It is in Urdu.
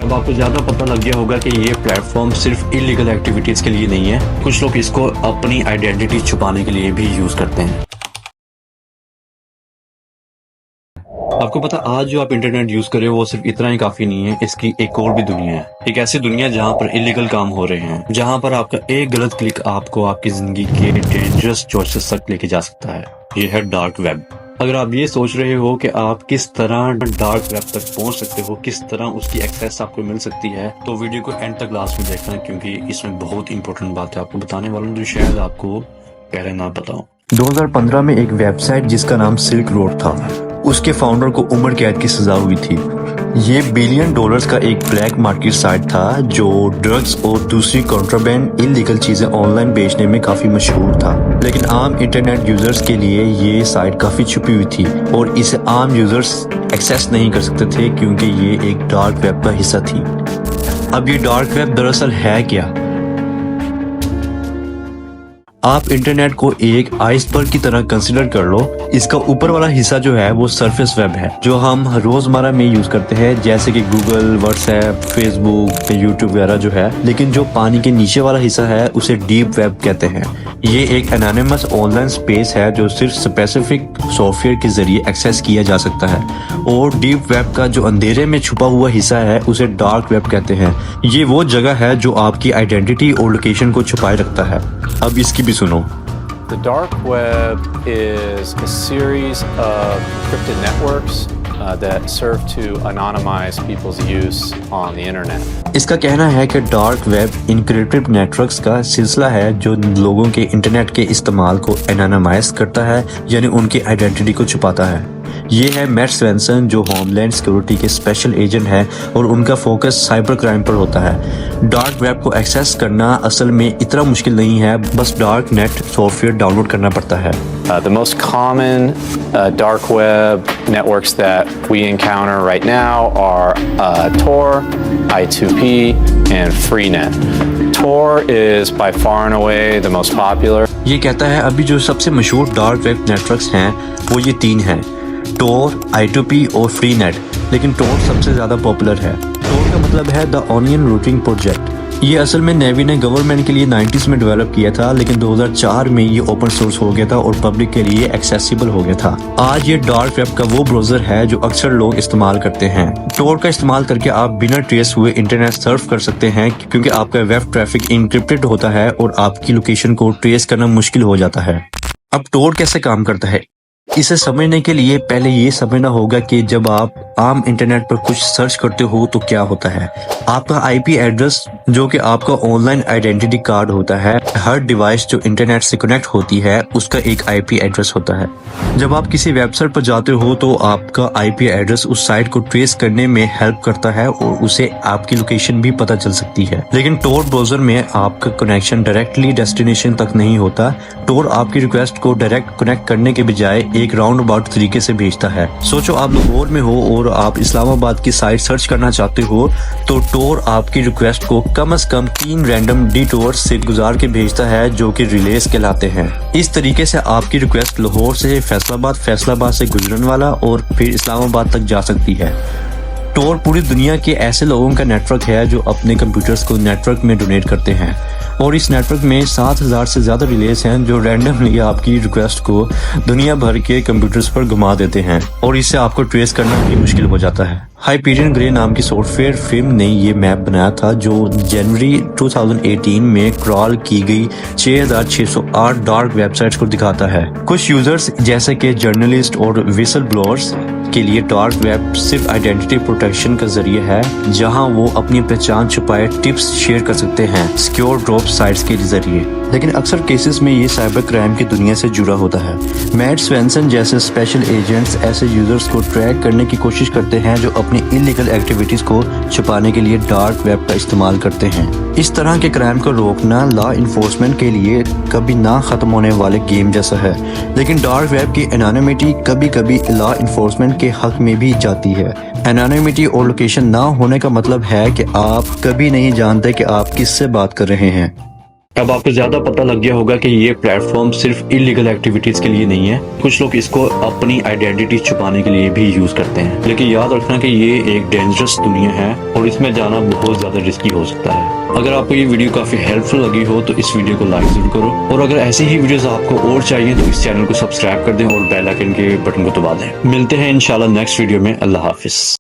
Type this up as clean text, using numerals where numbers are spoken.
اب آپ کو زیادہ پتہ لگ گیا ہوگا کہ یہ پلیٹ فارم صرف انلیگل ایکٹیویٹیز کے لیے نہیں ہے، کچھ لوگ اس کو اپنی آئیڈینٹی چھپانے کے لیے بھی یوز کرتے ہیں۔ آپ کو پتا آج جو آپ انٹرنیٹ یوز کرے وہ صرف اتنا ہی کافی نہیں ہے، اس کی ایک اور بھی دنیا ہے، ایک ایسی دنیا جہاں پر انلیگل کام ہو رہے ہیں، جہاں پر آپ کا ایک غلط کلک آپ کو آپ کی زندگی کے ڈینجرس چوائسز تک لے کے جا سکتا ہے۔ یہ ہے ڈارک ویب۔ اگر آپ یہ سوچ رہے ہو کہ آپ کس طرح ڈارک ویب تک پہنچ سکتے ہو، کس طرح اس کی ایکسیس آپ کو مل سکتی ہے، تو ویڈیو کو اینڈ تک لاسٹ میں دیکھنا، کیونکہ اس میں بہت امپورٹنٹ بات ہے آپ کو بتانے والا ہوں جو شاید آپ کو پہلے نہ بتاؤں۔ 2015 میں ایک ویب سائٹ جس کا نام سلک روڈ تھا، اس کے فاؤنڈر کو عمر قید کی سزا ہوئی تھی۔ یہ $1 بلین کا ایک بلیک مارکیٹ سائٹ تھا جو ڈرگز اور دوسری کنٹرابینڈ انلیگل چیزیں آن لائن بیچنے میں کافی مشہور تھا، لیکن عام انٹرنیٹ یوزرز کے لیے یہ سائٹ کافی چھپی ہوئی تھی اور اسے عام یوزرز ایکسیس نہیں کر سکتے تھے کیونکہ یہ ایک ڈارک ویب کا حصہ تھی۔ اب یہ ڈارک ویب دراصل ہے کیا؟ آپ انٹرنیٹ کو ایک آئس برگ کی طرح کنسیڈر کر لو۔ اس کا اوپر والا حصہ جو ہے وہ سرفیس ویب ہے جو ہم روزمرہ میں یوز کرتے ہیں، جیسے کہ گوگل، واٹس ایپ، فیس بک، یوٹیوب وغیرہ جو ہے، لیکن جو پانی کے نیچے والا حصہ ہے اسے ڈیپ ویب کہتے ہیں۔ یہ ایک انانیمس آن لائن اسپیس ہے جو صرف اسپیسیفک سافٹ ویئر کے ذریعے ایکسیس کیا جا سکتا ہے، اور ڈیپ ویب کا جو اندھیرے میں چھپا ہوا حصہ ہے اسے ڈارک ویب کہتے ہیں۔ یہ وہ جگہ ہے جو آپ کی آئیڈینٹی اور لوکیشن کو چھپائے رکھتا ہے۔ اب اس کی بھی سنو۔ The dark web is a series of encrypted networks that serve to anonymize people's use on the internet. اس کا کہنا ہے کہ ڈارک ویب انکرپٹڈ نیٹورکس کا سلسلہ ہے جو لوگوں کے انٹرنیٹ کے استعمال کو انانیمائز کرتا ہے، یعنی ان کی آئیڈینٹی کو چھپاتا ہے۔ یہ ہے میٹ سوینسن جو ہوم لینڈ سیکورٹی کے اسپیشل ایجنٹ ہے، اور ان کا فوکس سائبر کرائم پر ہوتا ہے۔ ڈارک ویب کو ایکسیس کرنا اصل میں اتنا مشکل نہیں ہے، بس dark net software download کرنا پڑتا ہے۔ The most common dark web networks that we encounter right now are Tor, I2P, and Freenet. Tor is by far and away the most popular. یہ کہتا ہے ابھی جو سب سے مشہور ڈارک ویب نیٹورکس ہیں وہ یہ 3 ہیں، ٹور، I2P اور فری نیٹ، لیکن ٹور سب سے زیادہ پاپولر ہے۔ ٹور کا مطلب ہے دا آنین روٹنگ پروجیکٹ۔ یہ اصل میں نیوی نے گورنمنٹ کے لیے 90s میں ڈیولپ کیا تھا، لیکن 2004 میں یہ اوپن سورس ہو گیا تھا اور پبلک کے لیے ایکسیسیبل ہو گیا تھا۔ آج یہ ڈارک ویب کا وہ براؤزر ہے جو اکثر لوگ استعمال کرتے ہیں۔ ٹور کا استعمال کر کے آپ بنا ٹریس ہوئے انٹرنیٹ سرف کر سکتے ہیں، کیونکہ آپ کا ویب ٹریفک انکرپٹڈ ہوتا ہے اور آپ کی لوکیشن کو ٹریس کرنا مشکل ہو جاتا ہے۔ اب ٹور کیسے کام کرتا ہے؟ اسے سمجھنے کے لیے پہلے یہ سمجھنا ہوگا کہ جب آپ عام انٹرنیٹ پر کچھ سرچ کرتے ہو تو کیا ہوتا ہے۔ آپ کا IP ایڈریس جو کہ آپ کا آن لائن آئیڈینٹی کارڈ ہوتا ہے، ہر ڈیوائس جو انٹرنیٹ سے کنیکٹ ہوتی ہے اس کا ایک IP ایڈریس ہوتا ہے۔ جب آپ کسی ویب سائٹ پر جاتے ہو تو آپ کا IP ایڈریس اس سائٹ کو ٹریس کرنے میں ہیلپ کرتا ہے اور اسے آپ کی لوکیشن بھی پتہ چل سکتی ہے۔ لیکن ٹور براؤزر میں آپ کا کنیکشن ڈائریکٹلی ڈیسٹینیشن تک نہیں ہوتا۔ ٹور آپ کی ریکویسٹ کو ڈائریکٹ کنیکٹ کرنے کے بجائے ایک راؤنڈ اباؤٹ طریقے سے بھیجتا ہے۔ سوچو آپ لاہور میں ہو اور آپ اسلام آباد کی سائٹ سرچ کرنا چاہتے ہو تو ٹور آپ کی ریکویسٹ کو کم از کم 3 رینڈم ڈیٹور سے گزار کے بھیجتا ہے جو کہ ریلیز کہلاتے ہیں۔ اس طریقے سے آپ کی ریکویسٹ لاہور سے فیصل آباد سے گجرانوالہ اور پھر اسلام آباد تک جا سکتی ہے۔ ٹور پوری دنیا کے ایسے لوگوں کا نیٹ ورک ہے جو اپنے کمپیوٹرز کو نیٹ ورک میں ڈونیٹ کرتے ہیں، اور اس نیٹ ورک میں 7000 سے زیادہ ریلیز ہیں جو رینڈملی آپ کی ریکویسٹ کو دنیا بھر کے کمپیوٹرز پر گھما دیتے ہیں، اور اس سے آپ کو ٹریس کرنا بھی مشکل ہو جاتا ہے۔ ہائپیرین گرے نام کی سافٹ ویئر فرم نے یہ میپ بنایا تھا جو جنوری 2018 میں کرال کی گئی 6608 ڈارک ویب سائٹس کو دکھاتا ہے۔ کچھ یوزرز جیسے کہ جرنلسٹ اور ویسل بلوئرز کے لیے ڈارک ویب صرف آئیڈینٹی پروٹیکشن کا ذریعہ ہے، جہاں وہ اپنی پہچان چھپائے ٹپس شیئر کر سکتے ہیں سیکیور ڈراپ سائٹس کے ذریعے، لیکن اکثر کیسز میں یہ سائبر کرائم کی دنیا سے جڑا ہوتا ہے۔ میٹ سوینسن جیسے اسپیشل ایجنٹس ایسے یوزرز کو ٹریک کرنے کی کوشش کرتے ہیں جو اپنی انلیگل ایکٹیویٹیز کو چھپانے کے لیے ڈارک ویب کا استعمال کرتے ہیں۔ اس طرح کے کرائم کو روکنا لا انفورسمنٹ کے لیے کبھی نہ ختم ہونے والے گیم جیسا ہے، لیکن ڈارک ویب کی انانیمٹی کبھی کبھی لا انفورسمنٹ کے حق میں بھی جاتی ہے۔ انانیمٹی اور لوکیشن نہ ہونے کا مطلب ہے کہ آپ کبھی نہیں جانتے کہ آپ کس سے بات کر رہے ہیں۔ اب آپ کو زیادہ پتہ لگ گیا ہوگا کہ یہ پلیٹ فارم صرف انلیگل ایکٹیویٹیز کے لیے نہیں ہے. کچھ لوگ اس کو اپنی آئیڈینٹی چھپانے کے لیے بھی یوز کرتے ہیں, لیکن یاد رکھنا کہ یہ ایک ڈینجرس دنیا ہے اور اس میں جانا بہت زیادہ رسکی ہو سکتا ہے. اگر آپ کو یہ ویڈیو کافی ہیلپ فل لگی ہو تو اس ویڈیو کو لائک ضرور کرو, اور اگر ایسی ہی ویڈیوز آپ کو اور چاہیے تو اس چینل کو سبسکرائب کر دیں اور بیل آئکن کے بٹن کو دبا دیں. ملتے ہیں انشاءاللہ نیکسٹ ویڈیو میں. اللہ حافظ.